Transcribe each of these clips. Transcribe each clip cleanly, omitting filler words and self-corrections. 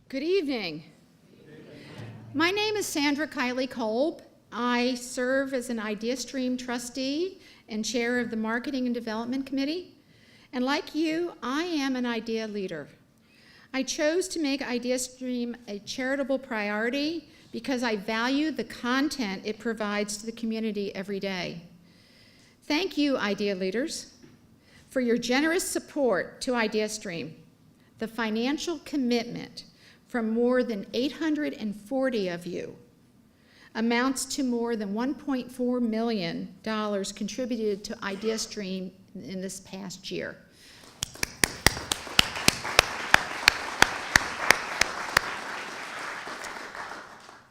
Good evening. My name is Sandra Kiley Kolb. I serve as an IdeaStream trustee and chair of the Marketing and Development Committee. And like you, I am an idea leader. I chose to make IdeaStream a charitable priority because I value the content it provides to the community every day. Thank you, idea leaders, for your generous support to IdeaStream. The financial commitment from more than 840 of you amounts to more than $1.4 million contributed to IdeaStream in this past year.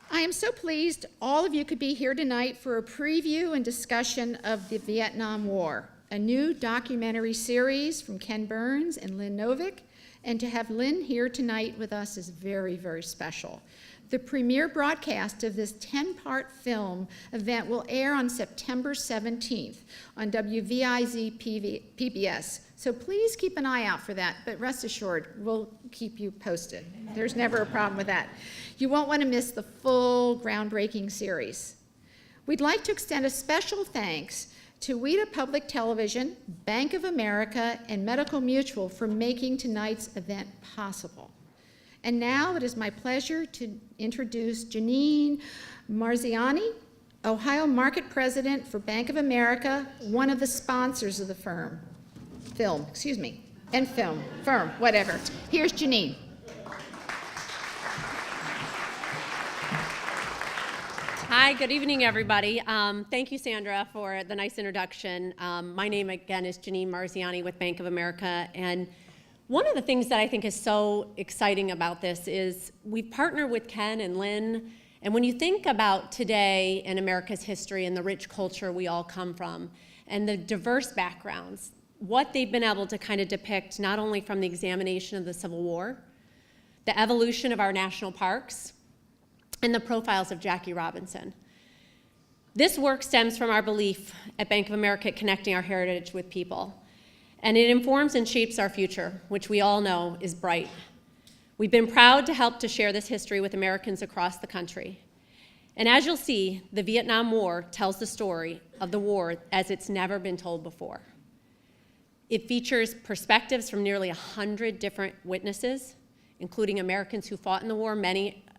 I am so pleased all of you could be here tonight for a preview and discussion of the Vietnam War, a new documentary series from Ken Burns and Lynn Novick. And to have Lynn here tonight with us is very, very special. The premiere broadcast of this 10-part film event will air on September 17th on WVIZ PBS. So please keep an eye out for that, but rest assured, we'll keep you posted. There's never a problem with that. You won't want to miss the full groundbreaking series. We'd like to extend a special thanks to WIDA Public Television, Bank of America, and Medical Mutual for making tonight's event possible. And now it is my pleasure to introduce Janine Marziani, Ohio Market President for Bank of America, one of the sponsors of the firm, whatever. Here's Janine. Hi, good evening, everybody. Thank you, Sandra, for the nice introduction. My name, again, is Janine Marziani with Bank of America, and one of the things that I think is so exciting about this is we've partnered with Ken and Lynn, and when you think about today in America's history and the rich culture we all come from, and the diverse backgrounds, what they've been able to kind of depict, not only from the examination of the Civil War, the evolution of our national parks, and the profiles of Jackie Robinson. This work stems from our belief at Bank of America connecting our heritage with people, and it informs and shapes our future, which we all know is bright. We've been proud to help to share this history with Americans across the country. And as you'll see, the Vietnam War tells the story of the war as it's never been told before. It features perspectives from nearly 100 different witnesses, including Americans who fought in the war,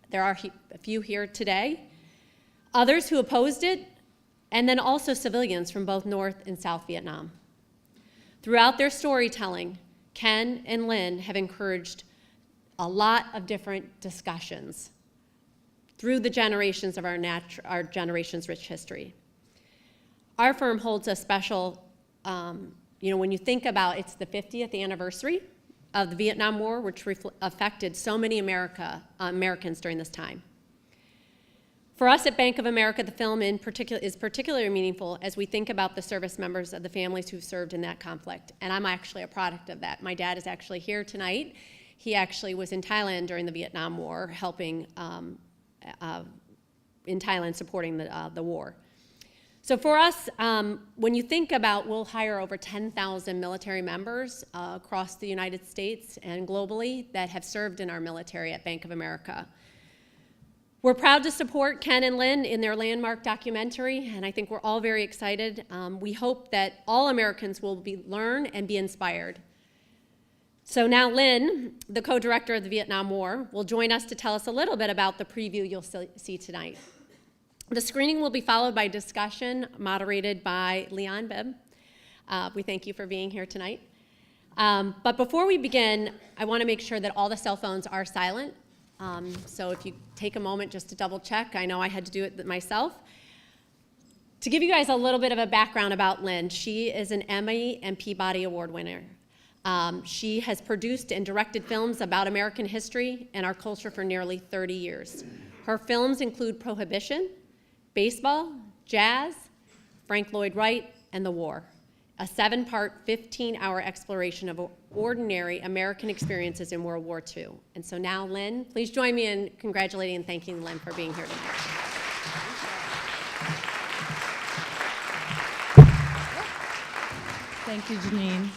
there are a few here today, others who opposed it, and then also civilians from both North and South Vietnam. Throughout their storytelling, Ken and Lynn have encouraged a lot of different discussions through the generations of our generation's rich history. Our firm holds a special, when you think about it's the 50th anniversary of the Vietnam War, which affected so many Americans during this time. For us at Bank of America, the film in particular is particularly meaningful as we think about the service members of the families who've served in that conflict. And I'm actually a product of that. My dad is actually here tonight. He actually was in Thailand during the Vietnam War, helping in Thailand, supporting the war. So for us, when you think about, we'll hire over 10,000 military members across the United States and globally that have served in our military at Bank of America. We're proud to support Ken and Lynn in their landmark documentary, and I think we're all very excited. We hope that all Americans will learn and be inspired. So now Lynn, the co-director of the Vietnam War, will join us to tell us a little bit about the preview you'll see tonight. The screening will be followed by discussion moderated by Leon Bibb. We thank you for being here tonight. But before we begin, I want to make sure that all the cell phones are silent. So if you take a moment just to double check, I know I had to do it myself. To give you guys a little bit of a background about Lynn, she is an Emmy and Peabody Award winner. She has produced and directed films about American history and our culture for nearly 30 years. Her films include Prohibition, Baseball, Jazz, Frank Lloyd Wright, and the War, a 7-part, 15-hour exploration of ordinary American experiences in World War II. And so now, Lynn, please join me in congratulating and thanking Lynn for being here tonight. Thank you, Janine.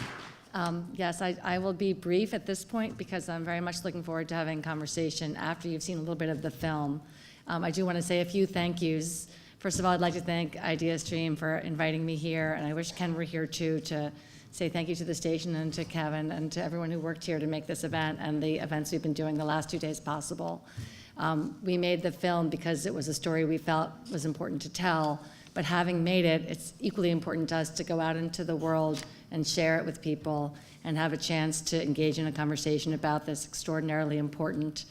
Yes, I will be brief at this point because I'm very much looking forward to having a conversation after you've seen a little bit of the film. I do want to say a few thank yous. First of all, I'd like to thank IdeaStream for inviting me here, and I wish Ken were here too to say thank you to the station and to Kevin and to everyone who worked here to make this event and the events we've been doing the last 2 days possible. We made the film because it was a story we felt was important to tell, but having made it, it's equally important to us to go out into the world and share it with people and have a chance to engage in a conversation about this extraordinarily important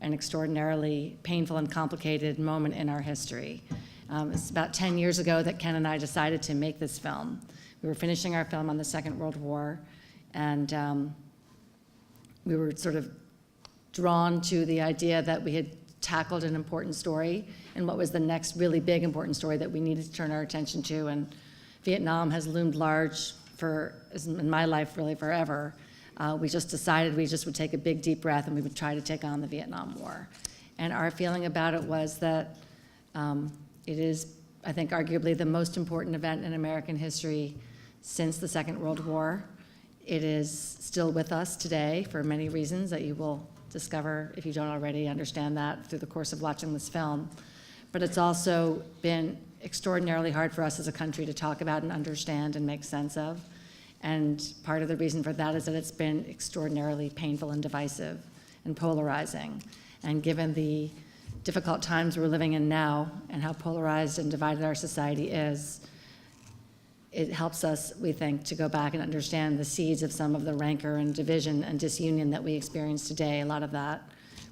and extraordinarily painful and complicated moment in our history. It's about 10 years ago that Ken and I decided to make this film. We were finishing our film on the Second World War, and we were sort of drawn to the idea that we had tackled an important story and what was the next really big important story that we needed to turn our attention to. And Vietnam has loomed large in my life really forever. We just decided we just would take a big deep breath and we would try to take on the Vietnam War. And our feeling about it was that it is, I think, arguably the most important event in American history since the Second World War. It is still with us today for many reasons that you will discover, if you don't already understand that, through the course of watching this film. But it's also been extraordinarily hard for us as a country to talk about and understand and make sense of. And part of the reason for that is that it's been extraordinarily painful and divisive and polarizing. And given the difficult times we're living in now and how polarized and divided our society is, it helps us, we think, to go back and understand the seeds of some of the rancor and division and disunion that we experience today. A lot of that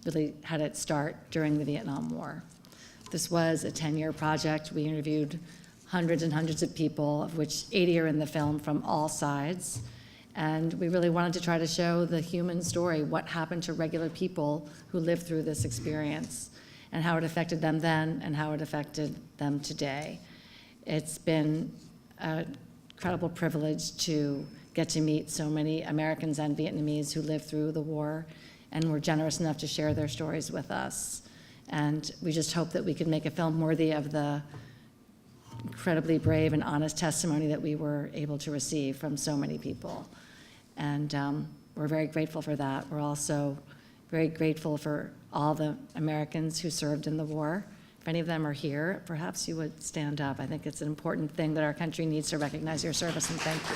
really had its start during the Vietnam War. This was a 10-year project. We interviewed hundreds and hundreds of people, of which 80 are in the film from all sides. And we really wanted to try to show the human story, what happened to regular people who lived through this experience, and how it affected them then and how it affected them today. It's been an incredible privilege to get to meet so many Americans and Vietnamese who lived through the war and were generous enough to share their stories with us. And we just hope that we can make a film worthy of the incredibly brave and honest testimony that we were able to receive from so many people. And we're very grateful for that. We're also very grateful for all the Americans who served in the war. If any of them are here, perhaps you would stand up. I think it's an important thing that our country needs to recognize your service, and thank you.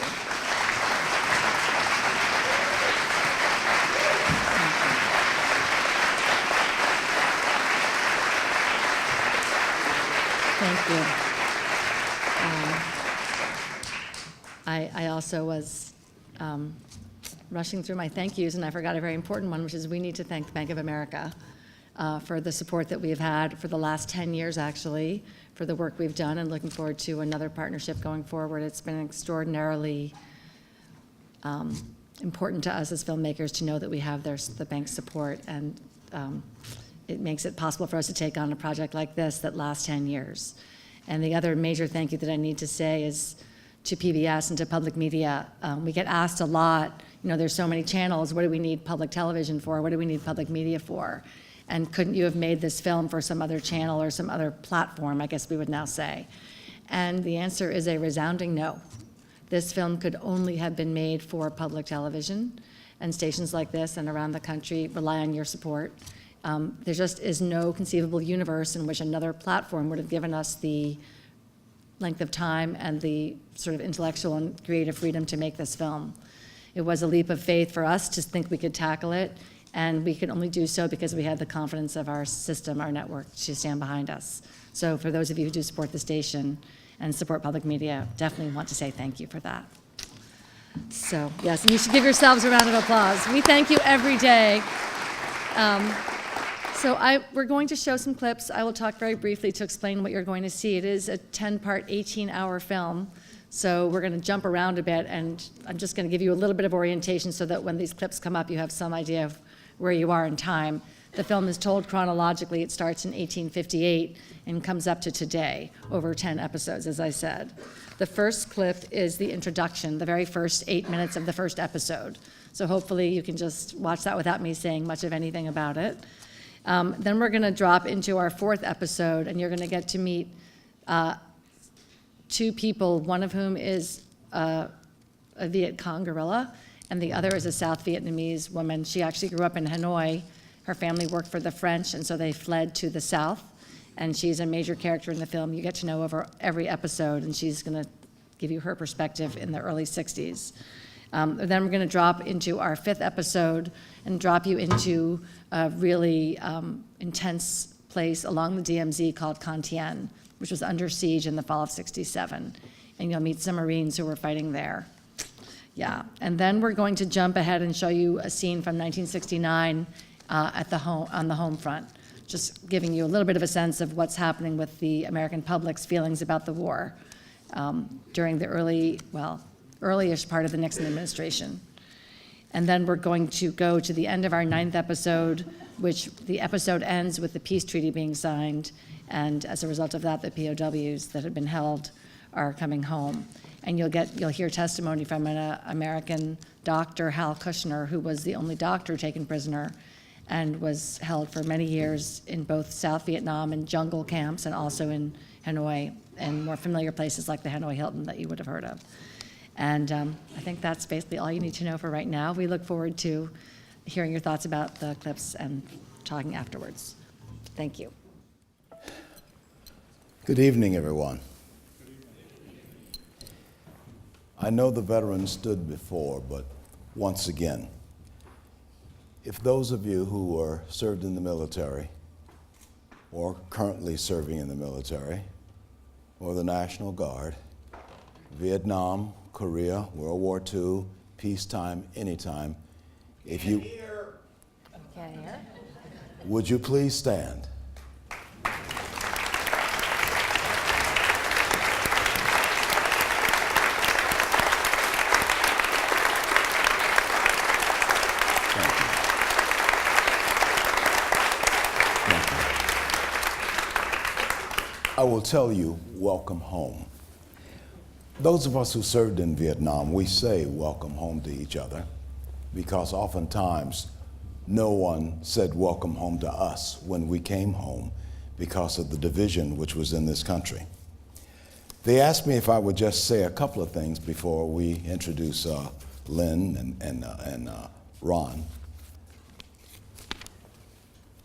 Thank you. I also was rushing through my thank yous, and I forgot a very important one, which is we need to thank Bank of America for the support that we've had for the last 10 years, actually, for the work we've done, and looking forward to another partnership going forward. It's been extraordinarily important to us as filmmakers to know that we have the bank's support, and it makes it possible for us to take on a project like this that lasts 10 years. And the other major thank you that I need to say is to PBS and to public media. We get asked a lot, there's so many channels, what do we need public television for? What do we need public media for? And couldn't you have made this film for some other channel or some other platform, I guess we would now say. And the answer is a resounding no. This film could only have been made for public television, and stations like this and around the country rely on your support. There just is no conceivable universe in which another platform would have given us the length of time and the sort of intellectual and creative freedom to make this film. It was a leap of faith for us to think we could tackle it, and we could only do so because we had the confidence of our system, our network, to stand behind us. So for those of you who do support the station and support public media, definitely want to say thank you for that. So yes, and you should give yourselves a round of applause. We thank you every day. We're going to show some clips. I will talk very briefly to explain what you're going to see. It is a 10-part, 18-hour film, so we're going to jump around a bit, and I'm just going to give you a little bit of orientation so that when these clips come up, you have some idea of where you are in time. The film is told chronologically. It starts in 1858 and comes up to today, over 10 episodes, as I said. The first clip is the introduction, the very first 8 minutes of the first episode. So hopefully you can just watch that without me saying much of anything about it. Then we're going to drop into our fourth episode, and you're going to get to meet two people, one of whom is a Viet Cong guerrilla, and the other is a South Vietnamese woman. She actually grew up in Hanoi. Her family worked for the French, and so they fled to the South, and she's a major character in the film. You get to know over every episode, and she's going to give you her perspective in the early 60s. Then we're going to drop into our 5th episode and drop you into a really intense place along the DMZ called Con Thien, which was under siege in the fall of '67. And you'll meet some Marines who were fighting there. Yeah, and then we're going to jump ahead and show you a scene from 1969 on the home front, just giving you a little bit of a sense of what's happening with the American public's feelings about the war during the early-ish part of the Nixon administration. And then we're going to go to the end of our 9th episode, which the episode ends with the peace treaty being signed, and as a result of that, the POWs that had been held are coming home. And you'll hear testimony from an American doctor, Hal Kushner, who was the only doctor taken prisoner and was held for many years in both South Vietnam and jungle camps, and also in Hanoi and more familiar places like the Hanoi Hilton that you would have heard of. And I think that's basically all you need to know for right now. We look forward to hearing your thoughts about the clips and talking afterwards. Thank you. Good evening, everyone. I know the veterans stood before, but once again, if those of you who were served in the military or currently serving in the military or the National Guard, Vietnam, Korea, World War II, peacetime, anytime, if you would you please stand? I will tell you, welcome home. Those of us who served in Vietnam, we say welcome home to each other because oftentimes no one said welcome home to us when we came home because of the division which was in this country. They asked me if I would just say a couple of things before we introduce Lynn and Ron.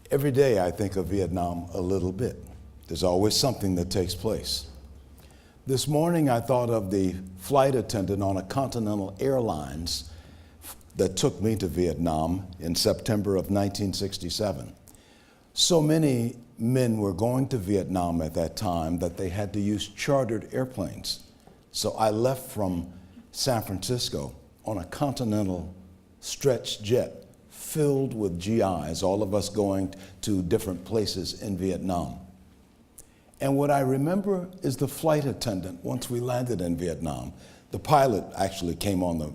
Every day I think of Vietnam a little bit. There's always something that takes place. This morning I thought of the flight attendant on a Continental Airlines that took me to Vietnam in September of 1967. So many men were going to Vietnam at that time that they had to use chartered airplanes. So I left from San Francisco on a Continental stretch jet filled with GIs, all of us going to different places in Vietnam. And what I remember is the flight attendant, once we landed in Vietnam, the pilot actually came on the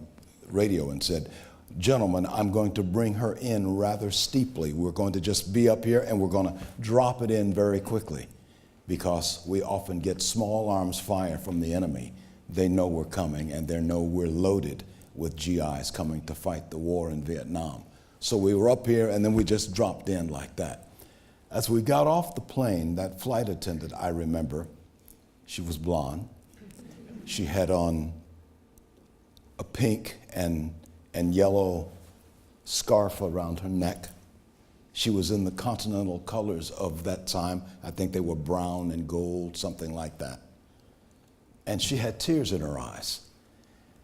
radio and said, "Gentlemen, I'm going to bring her in rather steeply. We're going to just be up here and we're going to drop it in very quickly because we often get small arms fire from the enemy. They know we're coming and they know we're loaded with GIs coming to fight the war in Vietnam." So we were up here and then we just dropped in like that. As we got off the plane, that flight attendant, I remember, she was blonde. She had on a pink and yellow scarf around her neck. She was in the continental colors of that time. I think they were brown and gold, something like that. And she had tears in her eyes.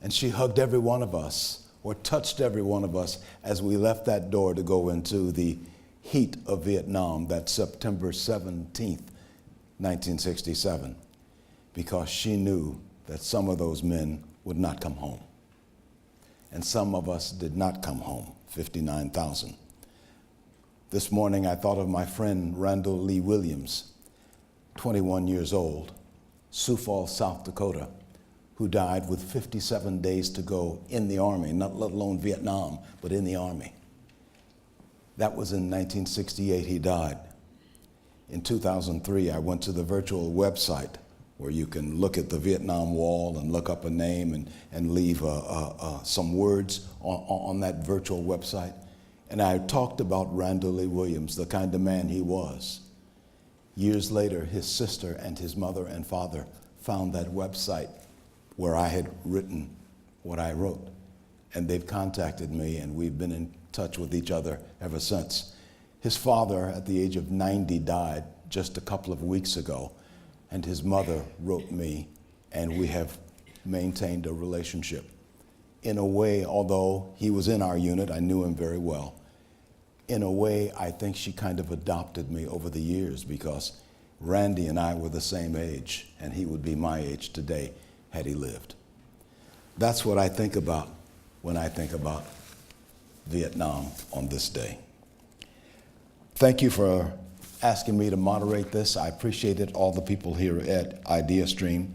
And she hugged every one of us, or touched every one of us as we left that door to go into the heat of Vietnam, that September 17th, 1967, because she knew that some of those men would not come home. And some of us did not come home, 59,000. This morning I thought of my friend Randall Lee Williams, 21 years old, Sioux Falls, South Dakota, who died with 57 days to go in the Army, not let alone Vietnam, but in the Army. That was in 1968 he died. In 2003, I went to the virtual website where you can look at the Vietnam Wall and look up a name and leave some words on that virtual website. And I talked about Randall Lee Williams, the kind of man he was. Years later, his sister and his mother and father found that website where I had written what I wrote. and they've contacted me, and we've been in touch with each other ever since. His father, at the age of 90, died just a couple of weeks ago, and his mother wrote me, and we have maintained a relationship. In a way, although he was in our unit, I knew him very well. In a way, I think she kind of adopted me over the years, because Randy and I were the same age, and he would be my age today had he lived. That's what I think about when I think about Vietnam on this day. Thank you for asking me to moderate this. I appreciate it, all the people here at IdeaStream.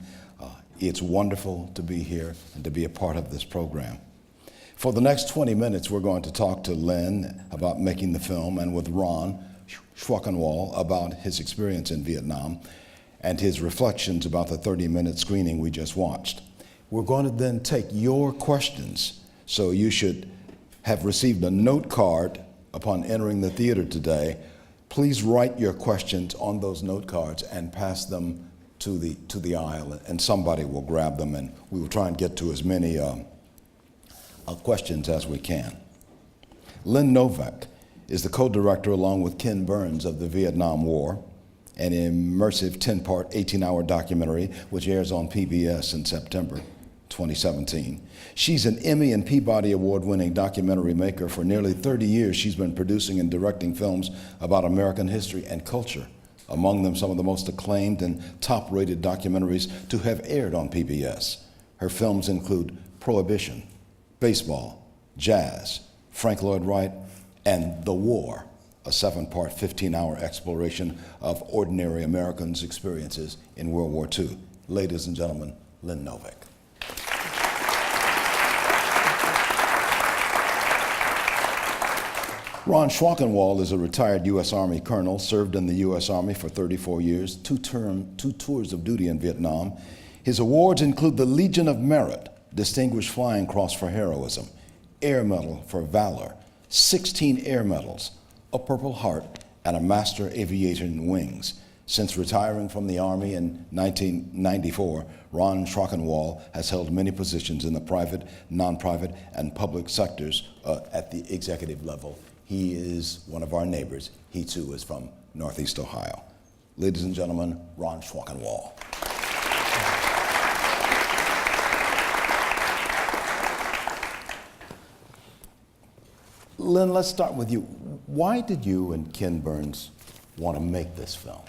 It's wonderful to be here and to be a part of this program. For the next 20 minutes, we're going to talk to Lynn about making the film, and with Ron Schwackenwald about his experience in Vietnam and his reflections about the 30-minute screening we just watched. We're going to then take your questions, so you should have received a note card upon entering the theater today. Please write your questions on those note cards and pass them to the aisle, and somebody will grab them, and we will try and get to as many questions as we can. Lynn Novick is the co-director, along with Ken Burns, of the Vietnam War, an immersive 10-part, 18-hour documentary which airs on PBS in September 2017. She's an Emmy and Peabody Award-winning documentary maker. For nearly 30 years, she's been producing and directing films about American history and culture, among them some of the most acclaimed and top-rated documentaries to have aired on PBS. Her films include Prohibition, Baseball, Jazz, Frank Lloyd Wright, and The War, a 7-part, 15-hour exploration of ordinary Americans' experiences in World War II. Ladies and gentlemen, Lynn Novick. Ron Schwackenwald is a retired U.S. Army colonel, served in the U.S. Army for 34 years, two tours of duty in Vietnam. His awards include the Legion of Merit, Distinguished Flying Cross for Heroism, Air Medal for Valor, 16 Air Medals, a Purple Heart, and a Master Aviation Wings. Since retiring from the Army in 1994, Ron Schwackenwald has held many positions in the private, non-private, and public sectors at the executive level. He is one of our neighbors. He too is from Northeast Ohio. Ladies and gentlemen, Ron Schwackenwald. Lynn, let's start with you. Why did you and Ken Burns want to make this film?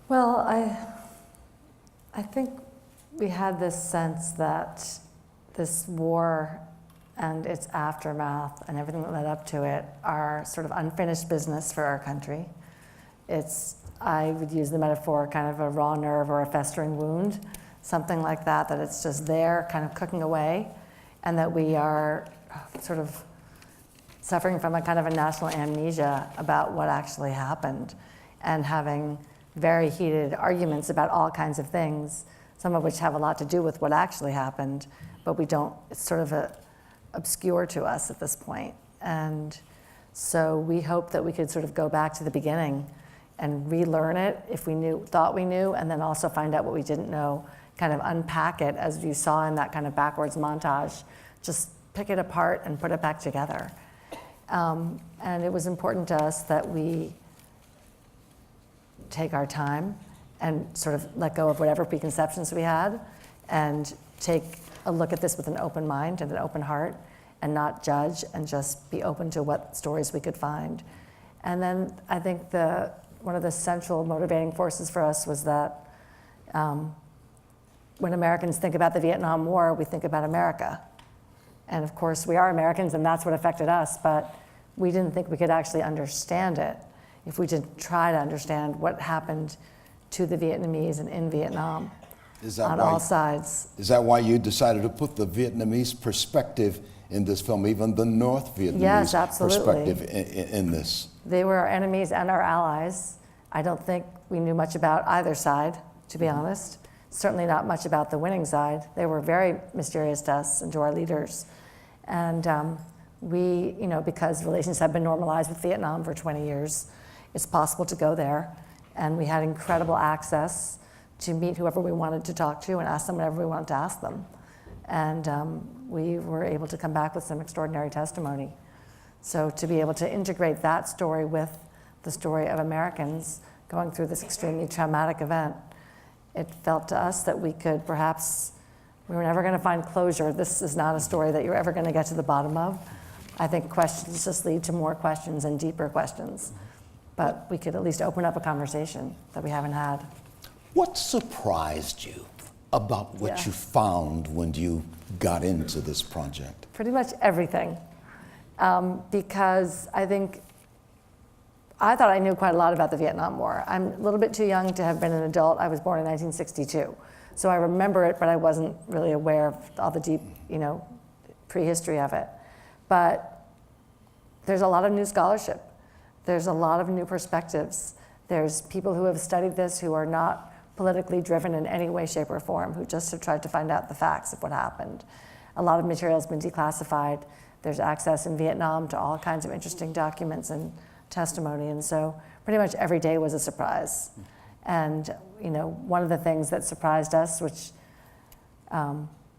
Well, I think we had this sense that this war and its aftermath and everything that led up to it are sort of unfinished business for our country. It's, I would use the metaphor, kind of a raw nerve or a festering wound, something like that, that it's just there kind of cooking away, and that we are sort of suffering from a kind of a national amnesia about what actually happened, and having very heated arguments about all kinds of things, some of which have a lot to do with what actually happened, but we don't, it's sort of obscure to us at this point. And so we hope that we could sort of go back to the beginning and relearn it if we thought we knew, and then also find out what we didn't know, kind of unpack it as you saw in that kind of backwards montage, just pick it apart and put it back together. And it was important to us that we take our time and sort of let go of whatever preconceptions we had and take a look at this with an open mind and an open heart, and not judge, and just be open to what stories we could find. And then I think one of the central motivating forces for us was that when Americans think about the Vietnam War, we think about America. And of course, we are Americans, and that's what affected us, but we didn't think we could actually understand it if we didn't try to understand what happened to the Vietnamese and in Vietnam on all sides. Is that why you decided to put the Vietnamese perspective in this film, even the North Vietnamese perspective in this? They were our enemies and our allies. I don't think we knew much about either side, to be honest. Certainly not much about the winning side. They were very mysterious to us and to our leaders. And we, because relations have been normalized with Vietnam for 20 years, it's possible to go there. And we had incredible access to meet whoever we wanted to talk to and ask them whatever we wanted to ask them. And we were able to come back with some extraordinary testimony. So to be able to integrate that story with the story of Americans going through this extremely traumatic event, it felt to us that we could perhaps, we were never going to find closure. This is not a story that you're ever going to get to the bottom of. I think questions just lead to more questions and deeper questions. But we could at least open up a conversation that we haven't had. What surprised you about what you found when you got into this project? Pretty much everything. Because I thought I knew quite a lot about the Vietnam War. I'm a little bit too young to have been an adult. I was born in 1962. So I remember it, but I wasn't really aware of all the deep, prehistory of it. But there's a lot of new scholarship. There's a lot of new perspectives. There's people who have studied this who are not politically driven in any way, shape, or form, who just have tried to find out the facts of what happened. A lot of material has been declassified. There's access in Vietnam to all kinds of interesting documents and testimony, and so pretty much every day was a surprise. And one of the things that surprised us, which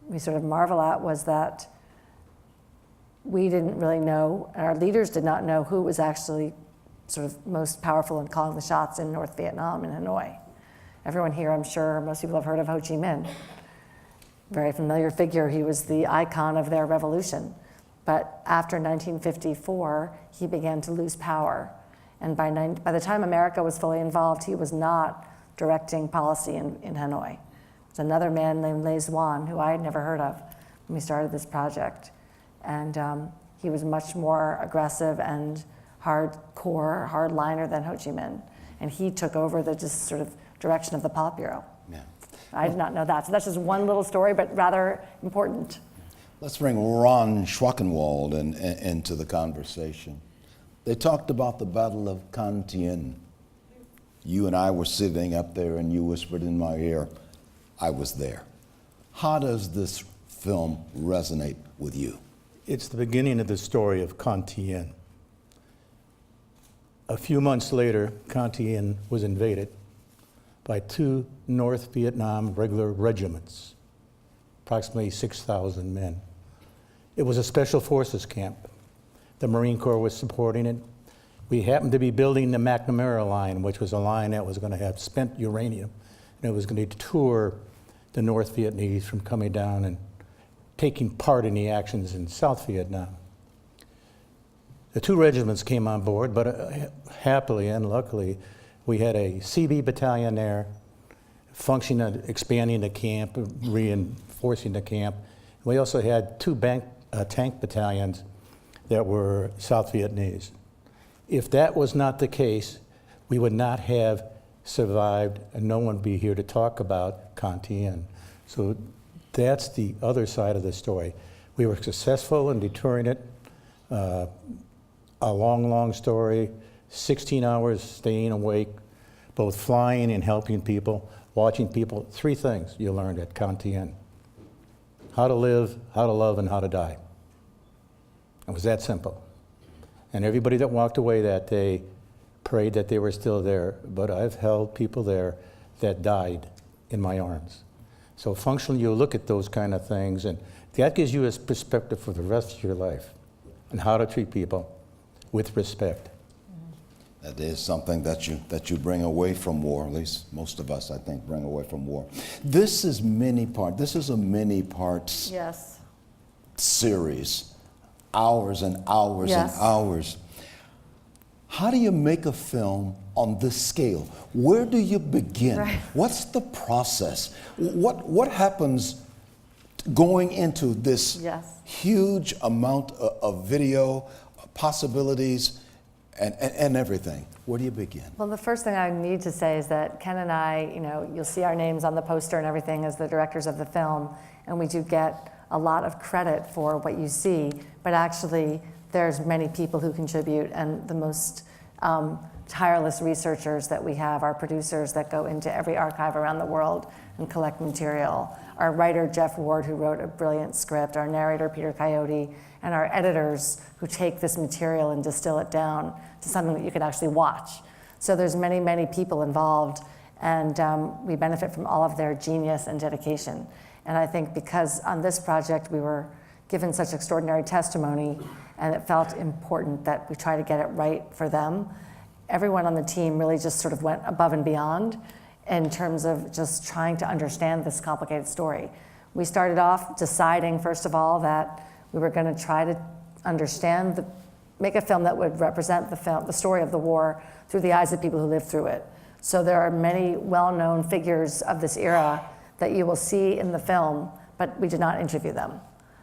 we sort of marvel at, was that we didn't really know, and our leaders did not know who was actually sort of most powerful in calling the shots in North Vietnam, in Hanoi. Everyone here, I'm sure, most people have heard of Ho Chi Minh. Very familiar figure. He was the icon of their revolution. But after 1954, he began to lose power. And by the time America was fully involved, he was not directing policy in Hanoi. There's another man named Le Duan, who I had never heard of when we started this project. And he was much more aggressive and hardcore, hardliner than Ho Chi Minh. And he took over the just sort of direction of the Politburo. Yeah. I did not know that. So that's just one little story, but rather important. Let's bring Ron Schwackenwald into the conversation. They talked about the Battle of Can Tien. You and I were sitting up there and you whispered in my ear, I was there. How does this film resonate with you? It's the beginning of the story of Can Tien. A few months later, Can Tien was invaded by 2 North Vietnam regular regiments, approximately 6,000 men. It was a special forces camp. The Marine Corps was supporting it. We happened to be building the McNamara line, which was a line that was going to have spent uranium, and it was going to deter the North Vietnamese from coming down and taking part in the actions in South Vietnam. The 2 regiments came on board, but happily and luckily, we had a CB battalion there, functioning, expanding the camp, reinforcing the camp. We also had 2 tank battalions that were South Vietnamese. If that was not the case, we would not have survived, and no one would be here to talk about Can Tien. So that's the other side of the story. We were successful in deterring it. A long, long story, 16 hours staying awake, both flying and helping people, watching people. 3 things you learned at Can Tien: how to live, how to love, and how to die. It was that simple. And everybody that walked away that day prayed that they were still there, but I've held people there that died in my arms. So functionally, you look at those kind of things, and that gives you a perspective for the rest of your life and how to treat people with respect. That is something that you bring away from war. At least most of us, I think, bring away from war. This is a many parts Yes. series, hours and hours Yes. and hours. How do you make a film on this scale? Where do you begin? Right. What's the process? What happens going into this Yes. huge amount of video, possibilities, and everything? Where do you begin? Well, the first thing I need to say is that Ken and I, you'll see our names on the poster and everything as the directors of the film, and we do get a lot of credit for what you see, but actually there's many people who contribute, and the most tireless researchers that we have are producers that go into every archive around the world and collect material. Our writer, Jeff Ward, who wrote a brilliant script, our narrator, Peter Coyote, and our editors who take this material and distill it down to something that you can actually watch. So there's many, many people involved, and we benefit from all of their genius and dedication. And I think because on this project we were given such extraordinary testimony and it felt important that we try to get it right for them, everyone on the team really just sort of went above and beyond in terms of just trying to understand this complicated story. We started off deciding, first of all, that we were going to try to understand, make a film that would represent the story of the war through the eyes of people who lived through it. So there are many well-known figures of this era that you will see in the film, but we did not interview them.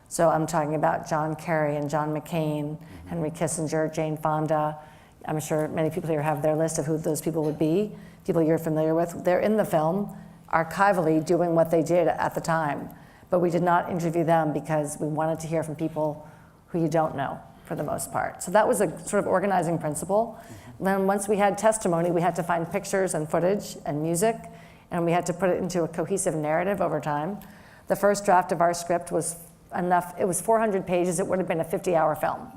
So I'm talking about John Kerry and John McCain, Henry Kissinger, Jane Fonda. I'm sure many people here have their list of who those people would be, people you're familiar with. They're in the film, archivally doing what they did at the time. But we did not interview them because we wanted to hear from people who you don't know, for the most part. So that was a sort of organizing principle. Then once we had testimony, we had to find pictures and footage and music, and we had to put it into a cohesive narrative over time. The first draft of our script was enough, it was 400 pages, it would have been a 50-hour film.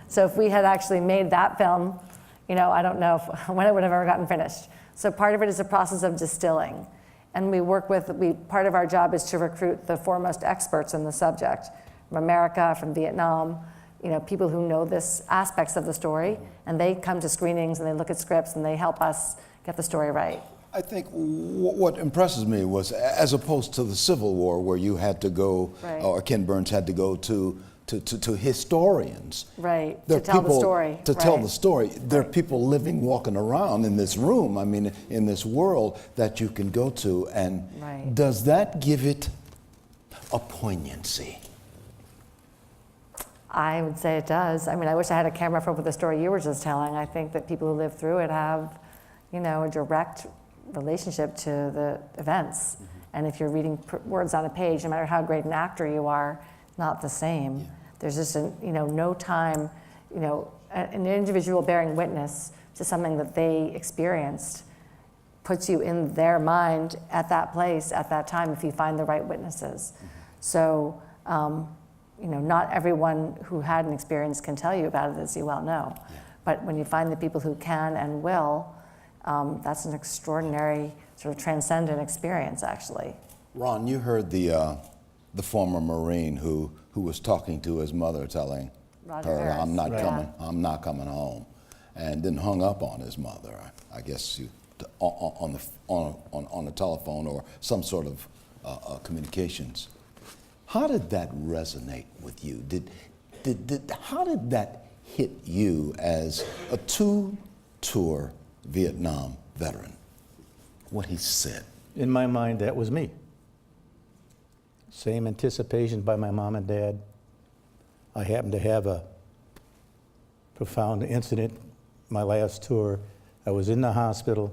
So if we had actually made that film, I don't know when it would have ever gotten finished. So part of it is a process of distilling. And part of our job is to recruit the foremost experts in the subject, from America, from Vietnam, people who know this aspects of the story, and they come to screenings and they look at scripts and they help us get the story right. I think what impresses me was, as opposed to the Civil War, where you had to go, Right. or Ken Burns had to go to historians. Right, There to are tell the people- story. To tell right. the story. There are people living, walking around in this room, in this world that you can go to, and Right. does that give it a poignancy? I would say it does. I wish I had a camera for the story you were just telling. I think that people who live through it have, a direct relationship to the events. And if you're reading words on a page, no matter how great an actor you are, not the same. Yeah. There's just no time, an individual bearing witness to something that they experienced puts you in their mind at that place, at that time, if you find the right witnesses. So, not everyone who had an experience can tell you about it, as you well know. Yeah. But when you find the people who can and will, that's an extraordinary, sort of transcendent experience, actually. Ron, you heard the former Marine who was talking to his mother, telling Roger her, Harris. I'm not Right. coming, I'm not coming home, and then hung up on his mother. I guess on the telephone or some sort of communications. How did that resonate with you? How did that hit you as a two-tour Vietnam veteran? What he said. In my mind, that was me. Same anticipation by my mom and dad. I happened to have a profound incident my last tour. I was in the hospital.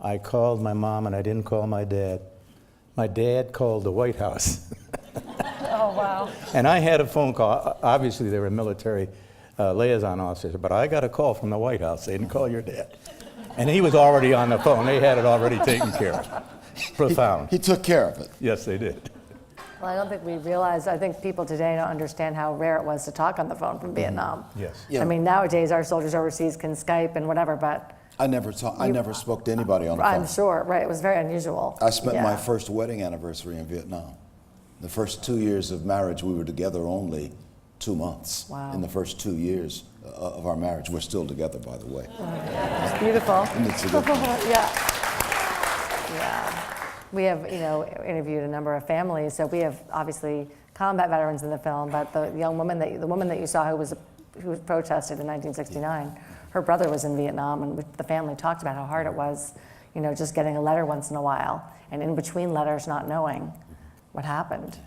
I called my mom and I didn't call my dad. My dad called the White House. Oh, wow. And I had a phone call. Obviously, they were military liaison officers, but I got a call from the White House. They didn't call your dad. And he was already on the phone. They had it already taken care of. Profound. He took care of it. Yes, they did. Well, I don't think we realize, I think people today don't understand how rare it was to talk on the phone from Vietnam. Yes. Yeah. Nowadays our soldiers overseas can Skype and whatever, but I never spoke to anybody on the phone. I'm sure, right, it was very unusual. I spent my Yeah. first wedding anniversary in Vietnam. The first 2 years of marriage, we were together only 2 months. Wow. In the first 2 years of our marriage, we're still together, by the way. It's beautiful. And it's a good thing. Yeah. Yeah. We have, interviewed a number of families, so we have obviously combat veterans in the film, but the woman that you saw who protested in 1969, her brother was in Vietnam, and the family talked about how hard it was, just getting a letter once in a while, and in between letters not knowing what happened.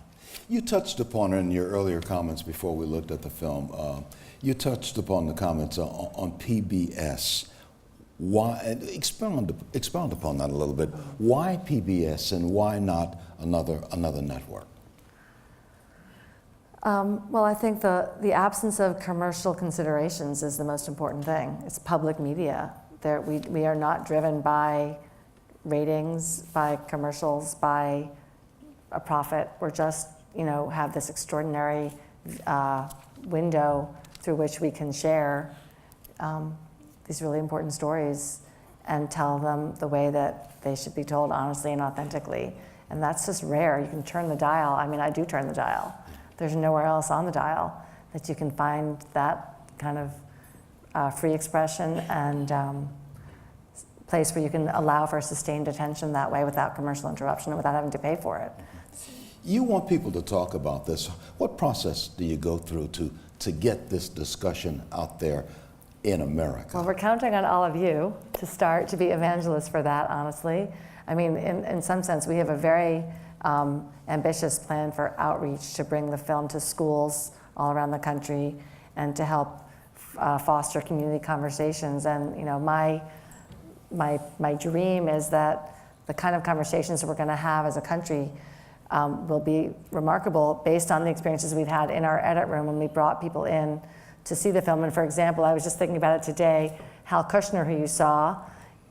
You touched upon it in your earlier comments before we looked at the film. You touched upon the comments on PBS. Why? And expound upon that a little bit. Why PBS and why not another network? Well, I think the absence of commercial considerations is the most important thing. It's public media. We are not driven by ratings, by commercials, by a profit. We're just, have this extraordinary window through which we can share these really important stories and tell them the way that they should be told, honestly and authentically. And that's just rare. You can turn the dial. I mean, I do turn the dial. There's nowhere else on the dial that you can find that kind of free expression and place where you can allow for sustained attention that way without commercial interruption and without having to pay for it. You want people to talk about this. What process do you go through to get this discussion out there in America? Well, we're counting on all of you to start to be evangelists for that, honestly. I mean, in some sense, we have a very ambitious plan for outreach to bring the film to schools all around the country and to help foster community conversations. And you know, my dream is that the kind of conversations that we're going to have as a country will be remarkable based on the experiences we've had in our edit room when we brought people in to see the film. And for example, I was just thinking about it today, Hal Kushner, who you saw,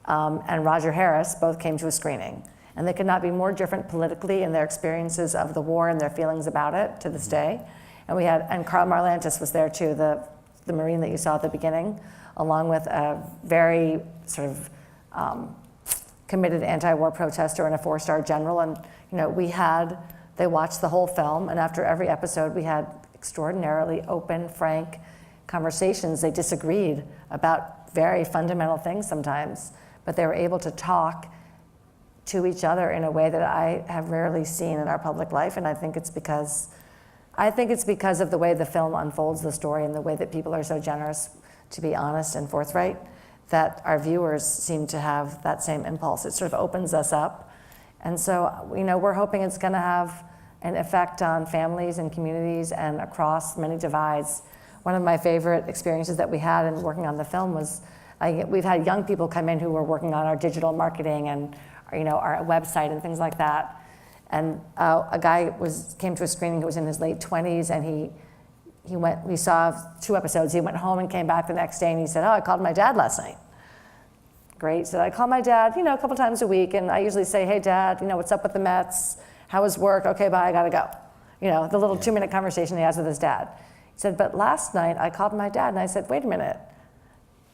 and Roger Harris both came to a screening. And they could not be more different politically in their experiences of the war and their feelings about it to this day. And Carl Marlantes was there too, the Marine that you saw at the beginning, along with a very sort of committed anti-war protester and a 4-star general. And you know, they watched the whole film, and after every episode we had extraordinarily open, frank conversations. They disagreed about very fundamental things sometimes, but they were able to talk to each other in a way that I have rarely seen in our public life. And I think it's because of the way the film unfolds the story and the way that people are so generous to be honest and forthright, that our viewers seem to have that same impulse. It sort of opens us up. And so, you know, we're hoping it's going to have an effect on families and communities and across many divides. One of my favorite experiences that we had in working on the film was we've had young people come in who were working on our digital marketing and, you know, our website and things like that. And a guy came to a screening who was in his late 20s, and we saw 2 episodes. He went home and came back the next day, and he said, "Oh, I called my dad last night." Great. So I call my dad, you know, a couple times a week, and I usually say, "Hey, Dad, you know, what's up with the Mets? How was work? Okay, bye, I gotta go." You know, the little 2-minute conversation he has with his dad. He said, "But last night I called my dad and I said, wait a minute,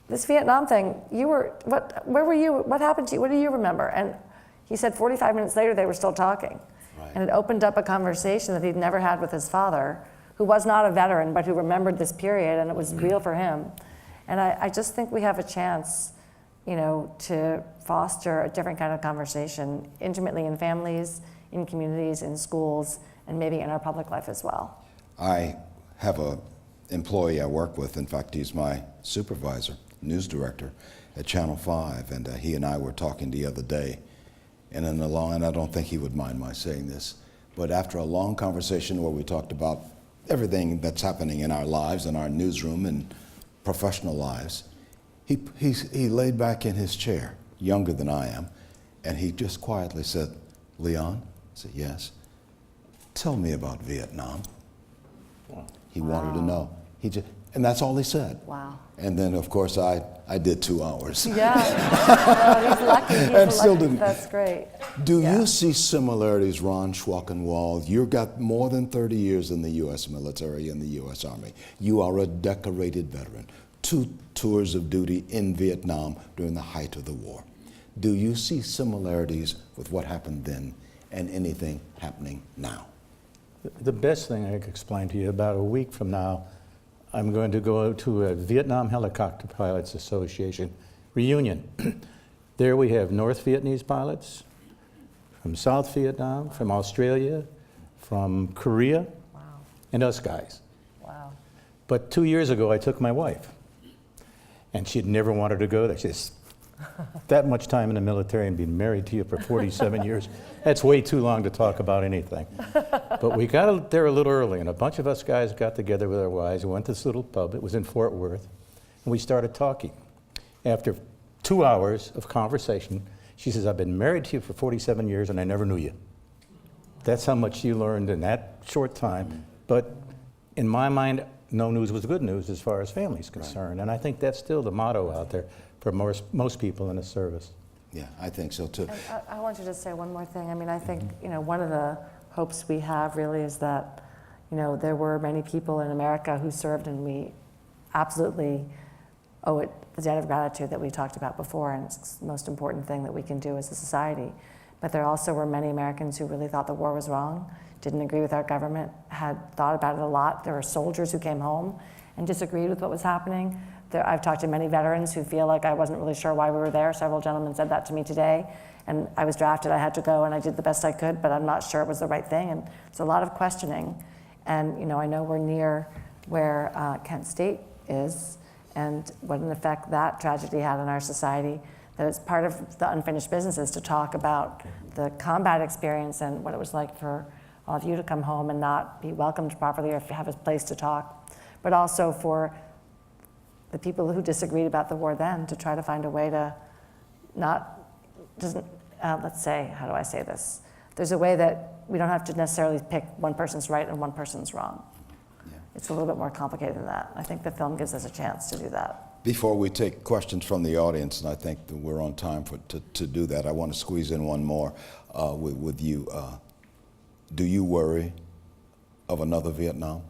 this Vietnam thing, where were you? What happened to you? What do you remember?" And he said 45 minutes later they were still talking. Right. And it opened up a conversation that he'd never had with his father, who was not a veteran, but who remembered this period, and it was real for him. And I just think we have a chance, you know, to foster a different kind of conversation intimately in families, in communities, in schools, and maybe in our public life as well. I have an employee I work with. In fact, he's my supervisor, news director at Channel 5, and he and I were talking the other day. And I don't think he would mind my saying this, but after a long conversation where we talked about everything that's happening in our lives, in our newsroom and professional lives, he laid back in his chair, younger than I am, and he just quietly said, "Leon?" I said, "Yes." "Tell me about Vietnam." He wanted to know. And that's all he said. Wow. And then, of course, I did 2 hours. Yeah. No, he's lucky. And still didn't. That's great. Do you see similarities, Ron Schwackenwald? You've got more than 30 years in the U.S. military and the U.S. Army. You are a decorated veteran. 2 tours of duty in Vietnam during the height of the war. Do you see similarities with what happened then and anything happening now? The best thing I can explain to you, about a week from now, I'm going to go to a Vietnam Helicopter Pilots Association reunion. There we have North Vietnamese pilots from South Vietnam, from Australia, from Korea, Wow. and us guys. Wow. But 2 years ago, I took my wife, and she'd never wanted to go there. She says, "That much time in the military and being married to you for 47 years, that's way too long to talk about anything." But we got there a little early, and a bunch of us guys got together with our wives. We went to this little pub. It was in Fort Worth, and we started talking. After 2 hours of conversation, she says, "I've been married to you for 47 years, and I never knew you." That's how much she learned in that short time. But in my mind, no news was good news as far as family's concerned. Right. And I think that's still the motto out there for most people in the service. Yeah, I think so too. And I want to just say one more thing. I mean, I think, you know, one of the hopes we have really is that, you know, there were many people in America who served, and we absolutely owe it the debt of gratitude that we talked about before, and it's the most important thing that we can do as a society. But there also were many Americans who really thought the war was wrong, didn't agree with our government, had thought about it a lot. There were soldiers who came home and disagreed with what was happening. I've talked to many veterans who feel like I wasn't really sure why we were there. Several gentlemen said that to me today. And I was drafted, I had to go, and I did the best I could, but I'm not sure it was the right thing. And it's a lot of questioning. And I know we're near where Kent State is, and what an effect that tragedy had on our society. That it's part of the unfinished business is to talk about the combat experience and what it was like for all of you to come home and not be welcomed properly or have a place to talk. But also for the people who disagreed about the war then to try to find a way to let's say, how do I say this? There's a way that we don't have to necessarily pick one person's right and one person's wrong. Yeah. It's a little bit more complicated than that. I think the film gives us a chance to do that. Before we take questions from the audience, and I think that we're on time to do that, I want to squeeze in one more with you. Do you worry of another Vietnam?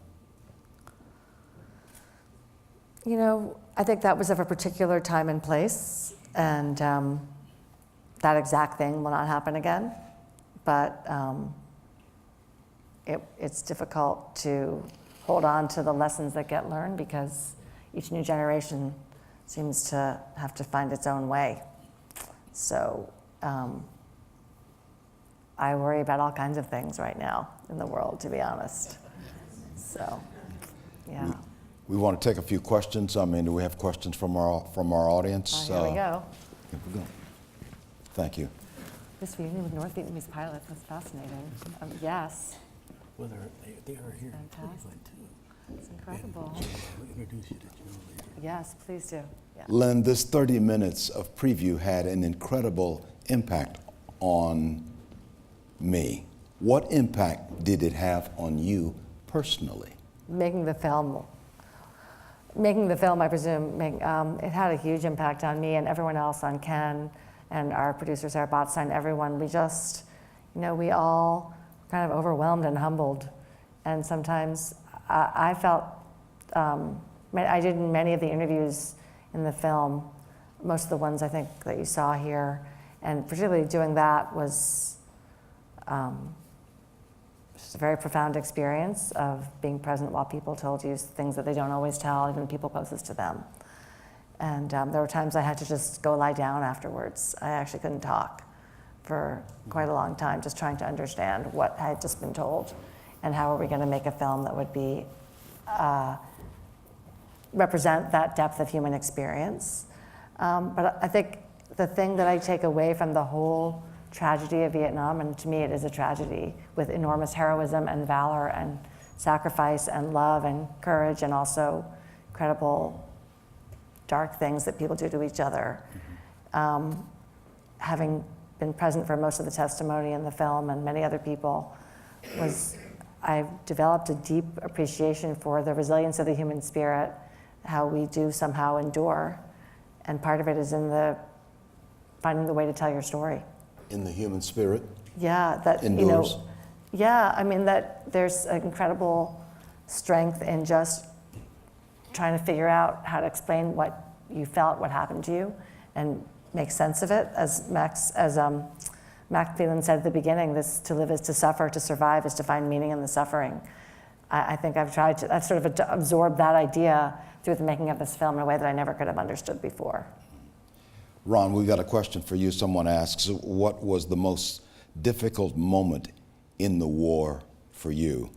I think that was of a particular time and place, and that exact thing will not happen again. But it's difficult to hold on to the lessons that get learned because each new generation seems to have to find its own way. So I worry about all kinds of things right now in the world, to be honest. So, yeah. We want to take a few questions. Do we have questions from our audience? Here we go. Here we go. Thank you. This reunion with North Vietnamese pilots was fascinating. Yes. Well, they are here. Fantastic. It's incredible. I'll introduce you to Joe later. Yes, please do. Yeah. Lynn, this 30 minutes of preview had an incredible impact on me. What impact did it have on you personally? Making the film, I presume, it had a huge impact on me and everyone else, on Ken and our producer, Sarah Botstein, everyone. We just, we all kind of overwhelmed and humbled. And sometimes I felt, I did many of the interviews in the film, most of the ones I think that you saw here, and particularly doing that was just a very profound experience of being present while people told you things that they don't always tell, even people closest to them. And there were times I had to just go lie down afterwards. I actually couldn't talk for quite a long time, just trying to understand what I had just been told and how are we going to make a film that would be represent that depth of human experience. But I think the thing that I take away from the whole tragedy of Vietnam, and to me it is a tragedy with enormous heroism and valor and sacrifice and love and courage and also incredible dark things that people do to each other. Having been present for most of the testimony in the film and many other people, I've developed a deep appreciation for the resilience of the human spirit, how we do somehow endure, and part of it is in finding the way to tell your story. In the human spirit? Yeah, that Endures. That there's an incredible strength in just trying to figure out how to explain what you felt, what happened to you, and make sense of it. As Max Phelan said at the beginning, to live is to suffer, to survive is to find meaning in the suffering. I think I've sort of absorbed that idea through the making of this film in a way that I never could have understood before. Ron, we got a question for you. Someone asks, what was the most difficult moment in the war for you?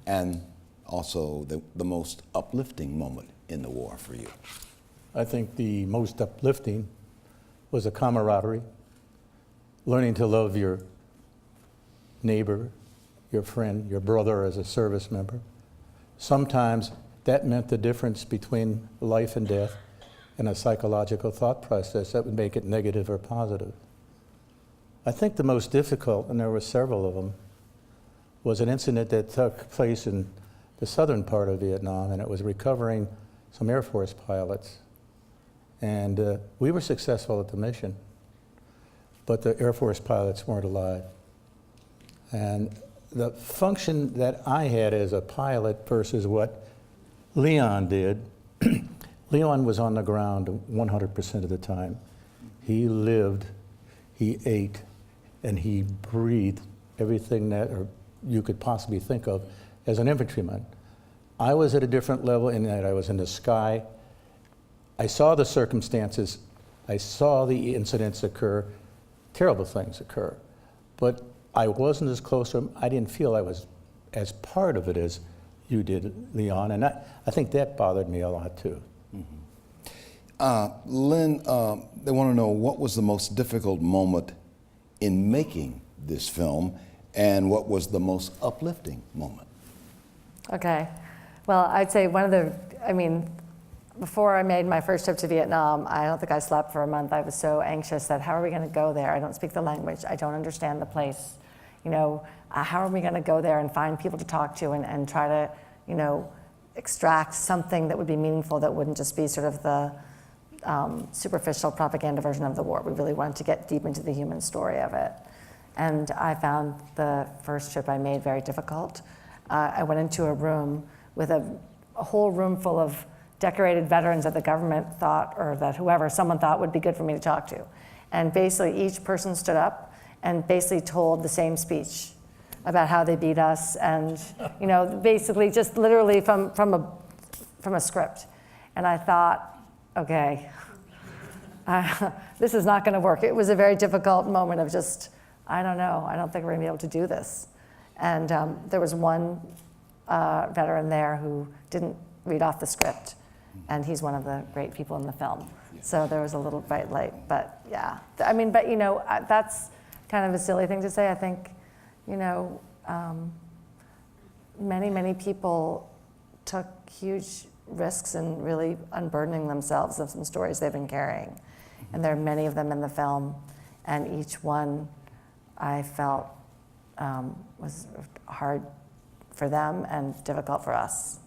And also the most uplifting moment in the war for you? I think the most uplifting was a camaraderie, learning to love your neighbor, your friend, your brother as a service member. Sometimes that meant the difference between life and death and a psychological thought process that would make it negative or positive. I think the most difficult, and there were several of them, was an incident that took place in the southern part of Vietnam, and it was recovering some Air Force pilots. And we were successful at the mission, but the Air Force pilots weren't alive. And the function that I had as a pilot versus what Leon did, Leon was on the ground 100% of the time. He lived, he ate, and he breathed everything that you could possibly think of as an infantryman. I was at a different level in that I was in the sky. I saw the circumstances, I saw the incidents occur, terrible things occur, but I wasn't as close to him. I didn't feel I was as part of it as you did, Leon, and I think that bothered me a lot too. Lynn, they want to know what was the most difficult moment in making this film and what was the most uplifting moment? Okay. Well, I'd say before I made my first trip to Vietnam, I don't think I slept for a month. I was so anxious that how are we going to go there? I don't speak the language. I don't understand the place. How are we going to go there and find people to talk to and try to, extract something that would be meaningful, that wouldn't just be sort of the superficial propaganda version of the war. We really wanted to get deep into the human story of it. And I found the first trip I made very difficult. I went into a room with a whole room full of decorated veterans that the government thought, or that someone thought would be good for me to talk to. And basically each person stood up and basically told the same speech about how they beat us, and basically just literally from a script. And I thought, okay, this is not going to work. It was a very difficult moment of just, I don't know, I don't think we're going to be able to do this. And there was one veteran there who didn't read off the script, and he's one of the great people in the film. So there was a little bright light, but yeah. That's kind of a silly thing to say. I think, many people took huge risks in really unburdening themselves of some stories they've been carrying. And there are many of them in the film, and each one I felt was hard for them and difficult for us.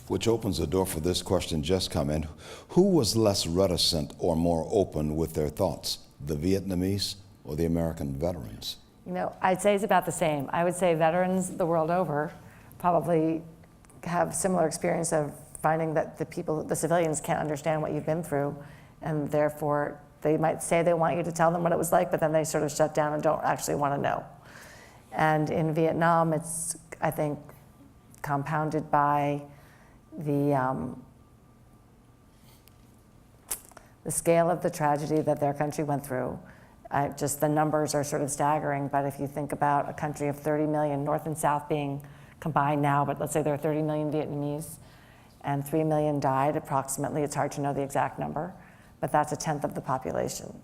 Which opens the door for this question just come in. Who was less reticent or more open with their thoughts, the Vietnamese or the American veterans? I'd say it's about the same. I would say veterans the world over probably have similar experience of finding that the civilians can't understand what you've been through, and therefore they might say they want you to tell them what it was like, but then they sort of shut down and don't actually want to know. And in Vietnam, it's, I think, compounded by the scale of the tragedy that their country went through. Just the numbers are sort of staggering, but if you think about a country of 30 million, North and South being combined now, but let's say there are 30 million Vietnamese, and 3 million died approximately. It's hard to know the exact number, but that's 1/10 of the population.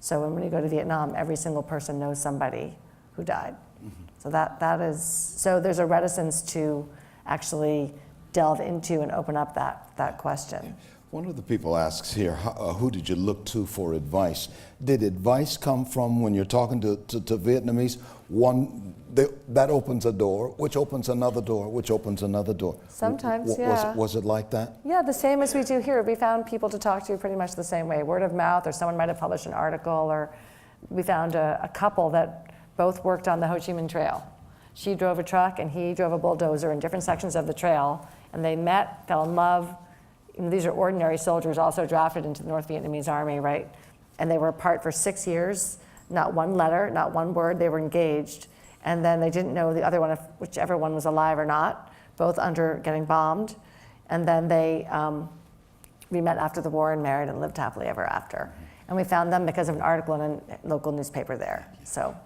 So when you go to Vietnam, every single person knows somebody who died. Mm-hmm. So there's a reticence to actually delve into and open up that question. One of the people asks here, who did you look to for advice? Did advice come from, when you're talking to Vietnamese, that opens a door, which opens another door, which opens another door? Sometimes, yeah. Was it like that? Yeah, the same as we do here. We found people to talk to pretty much the same way, word of mouth, or someone might have published an article, or we found a couple that both worked on the Ho Chi Minh Trail. She drove a truck and he drove a bulldozer in different sections of the trail, and they met, fell in love. These are ordinary soldiers also drafted into the North Vietnamese Army, right? And they were apart for 6 years, not one letter, not one word, they were engaged. And then they didn't know the other one, whichever one was alive or not, both under getting bombed. And then they met after the war and married and lived happily ever after. And we found them because of an article in a local newspaper there, so.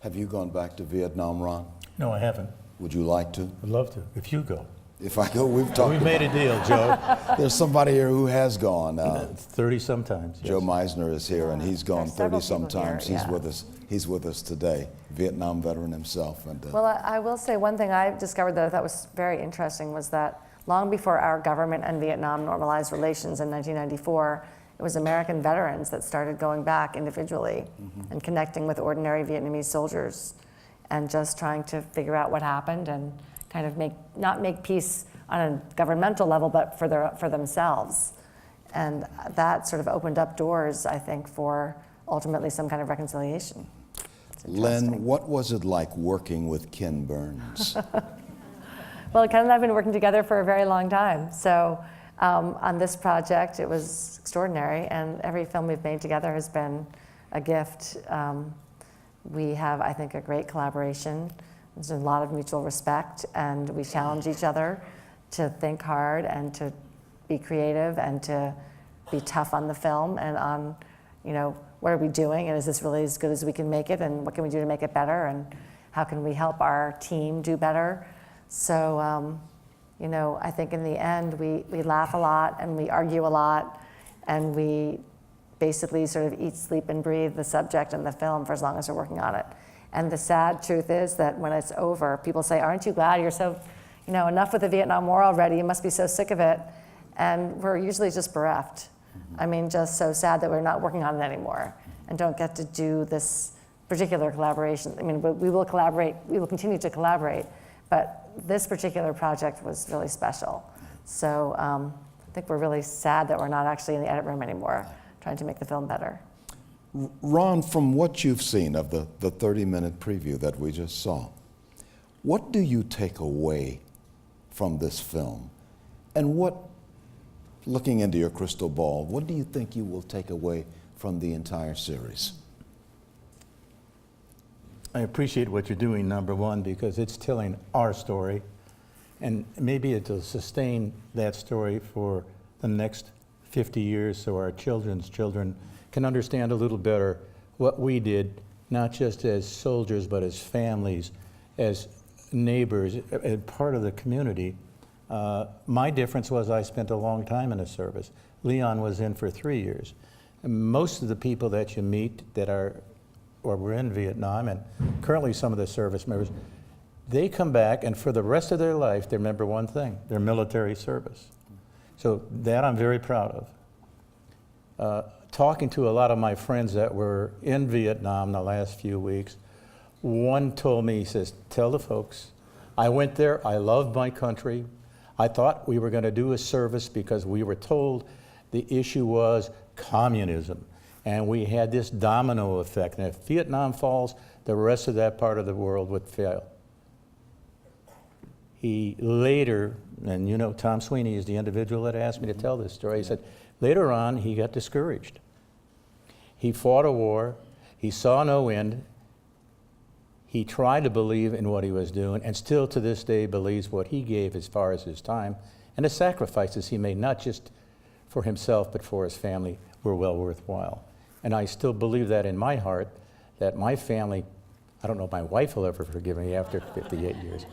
Have you gone back to Vietnam, Ron? No, I haven't. Would you like to? I'd love to, if you go. If I go, we've talked We about made a deal, Joe. There's somebody here who has gone. 30 sometimes. Yes. Joe Meisner is here, and he's gone There's several 30 sometimes. people here, He's with us today, Vietnam veteran himself. And Well, I will say one thing I discovered that I thought was very interesting was that long before our government and Vietnam normalized relations in 1994, it was American veterans that started going back individually and connecting with ordinary Vietnamese soldiers and just trying to figure out what happened and kind of not make peace on a governmental level, but for themselves. And that sort of opened up doors, I think, for ultimately some kind of reconciliation. Len, what was it like working with Ken Burns? Well, Ken and I have been working together for a very long time. So on this project, it was extraordinary, and every film we've made together has been a gift. We have, I think, a great collaboration. There's a lot of mutual respect, and we challenge each other to think hard and to be creative and to be tough on the film and on, what are we doing, and is this really as good as we can make it, and what can we do to make it better, and how can we help our team do better? So, I think in the end, we laugh a lot and we argue a lot, and we basically sort of eat, sleep, and breathe the subject and the film for as long as we're working on it. And the sad truth is that when it's over, people say, aren't you glad you're so, enough with the Vietnam War already, you must be so sick of it. And we're usually just bereft. I mean, just so sad that we're not working on it anymore and don't get to do this particular collaboration. I mean, we will collaborate, we will continue to collaborate, but this particular project was really special. So I think we're really sad that we're not actually in the edit room anymore, trying to make the film better. Ron, from what you've seen of the 30-minute preview that we just saw, what do you take away from this film? And what, looking into your crystal ball, what do you think you will take away from the entire series? I appreciate what you're doing, number one, because it's telling our story, and maybe it'll sustain that story for the next 50 years so our children's children can understand a little better what we did, not just as soldiers, but as families, as neighbors, as part of the community. My difference was I spent a long time in the service. Leon was in for 3 years. And most of the people that you meet that are or were in Vietnam, and currently some of the service members, they come back and for the rest of their life they remember one thing, their military service. So that I'm very proud of. Talking to a lot of my friends that were in Vietnam the last few weeks, one told me, he says, tell the folks, I went there, I loved my country. I thought we were going to do a service because we were told the issue was communism. And we had this domino effect. And if Vietnam falls, the rest of that part of the world would fail. He later, and Tom Sweeney is the individual that asked me to tell this story, he said, later on, he got discouraged. He fought a war, he saw no end, he tried to believe in what he was doing, and still to this day believes what he gave as far as his time, and the sacrifices he made, not just for himself, but for his family, were well worthwhile. And I still believe that in my heart, that my family, I don't know if my wife will ever forgive me after 58 years,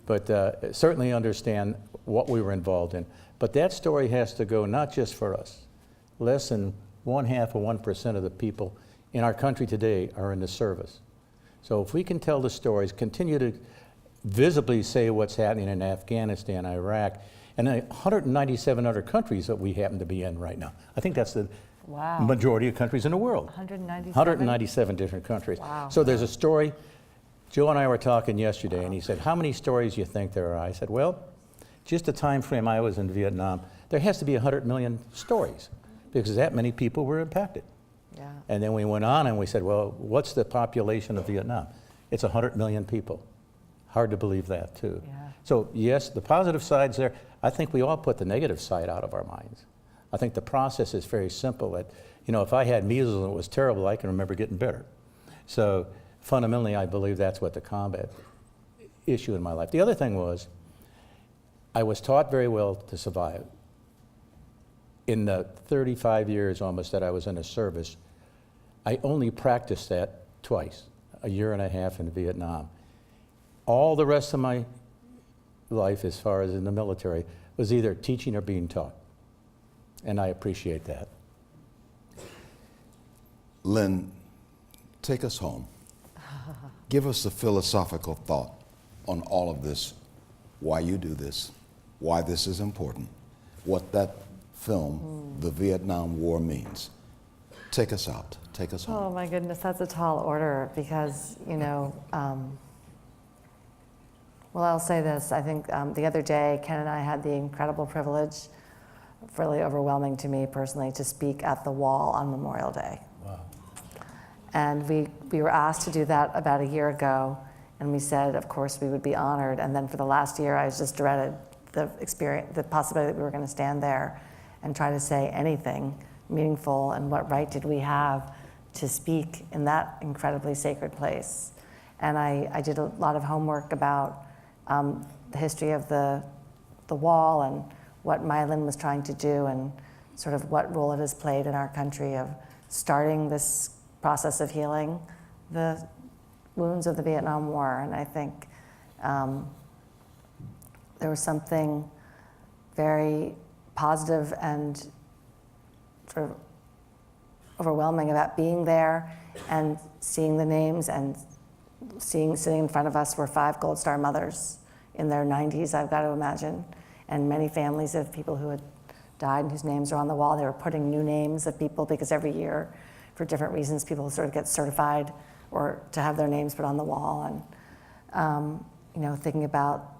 but certainly understand what we were involved in. But that story has to go not just for us. Less than 0.5% of the people in our country today are in the service. So if we can tell the stories, continue to visibly say what's happening in Afghanistan, Iraq, and 197 other countries that we happen to be in right now. I think that's the majority of countries in the world. 197 different countries. Wow. So there's a story. Joe and I were talking yesterday, and he said, how many stories do you think there are? I said, well, just the time frame I was in Vietnam, there has to be 100 million stories because that many people were impacted. Yeah. And then we went on and we said, well, what's the population of Vietnam? It's 100 million people. Hard to believe that, too. Yeah. So, yes, the positive side's there. I think we all put the negative side out of our minds. I think the process is very simple. That, if I had measles and it was terrible, I can remember getting better. So, fundamentally, I believe that's what the combat issue in my life. The other thing was, I was taught very well to survive. In the 35 years almost that I was in the service, I only practiced that twice, a year and a half in Vietnam. All the rest of my life, as far as in the military, was either teaching or being taught. And I appreciate that. Lynn, take us home. Give us a philosophical thought on all of this, why you do this, why this is important, what that film, The Vietnam War, means. Take us out. Take us home. Oh my goodness, that's a tall order because, well, I'll say this. I think the other day, Ken and I had the incredible privilege, really overwhelming to me personally, to speak at the Wall on Memorial Day. Wow. And we were asked to do that about a year ago, and we said, of course, we would be honored. And then for the last year, I just dreaded the possibility that we were going to stand there and try to say anything meaningful, and what right did we have to speak in that incredibly sacred place. And I did a lot of homework about the history of the wall and what Maya Lin was trying to do and sort of what role it has played in our country of starting this process of healing the wounds of the Vietnam War. And I think there was something very positive and sort of overwhelming about being there and seeing the names and sitting in front of us were 5 Gold Star mothers in their 90s, I've got to imagine, and many families of people who had died and whose names are on the wall. They were putting new names of people because every year, for different reasons, people sort of get certified or to have their names put on the wall. And thinking about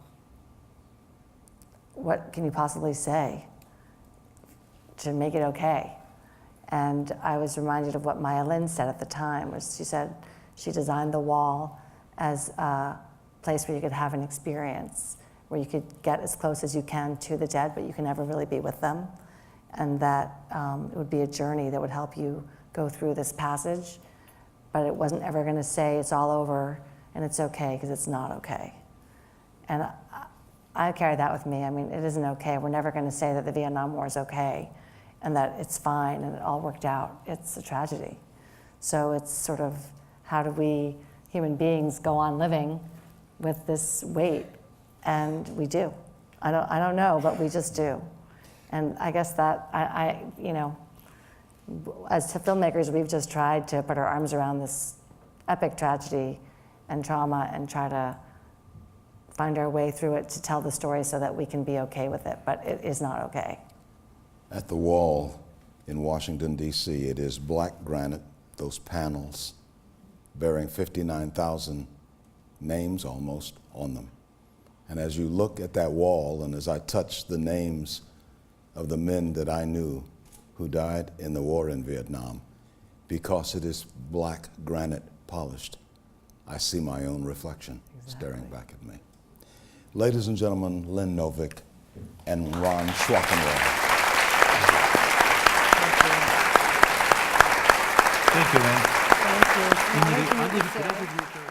what can you possibly say to make it okay. And I was reminded of what Maya Lin said at the time, was she said she designed the wall as a place where you could have an experience, where you could get as close as you can to the dead, but you can never really be with them. And that it would be a journey that would help you go through this passage, but it wasn't ever gonna say it's all over and it's okay, because it's not okay. And I carry that with me. I mean, it isn't okay. We're never gonna say that the Vietnam War is okay and that it's fine and it all worked out. It's a tragedy. So it's sort of, how do we human beings go on living with this weight? And we do. I don't know, but we just do. And I guess that as filmmakers, we've just tried to put our arms around this epic tragedy and trauma and try to find our way through it to tell the story so that we can be okay with it, but it is not okay. At the wall in Washington, D.C., it is black granite, those panels bearing 59,000 names almost on them. And as you look at that wall, and as I touch the names of the men that I knew who died in the war in Vietnam, because it is black granite polished, I see my own reflection staring back at me. Ladies and gentlemen, Lynn Novick and Ron Schwackenwald. Thank you, Lynn. Thank you. I'll give it to you.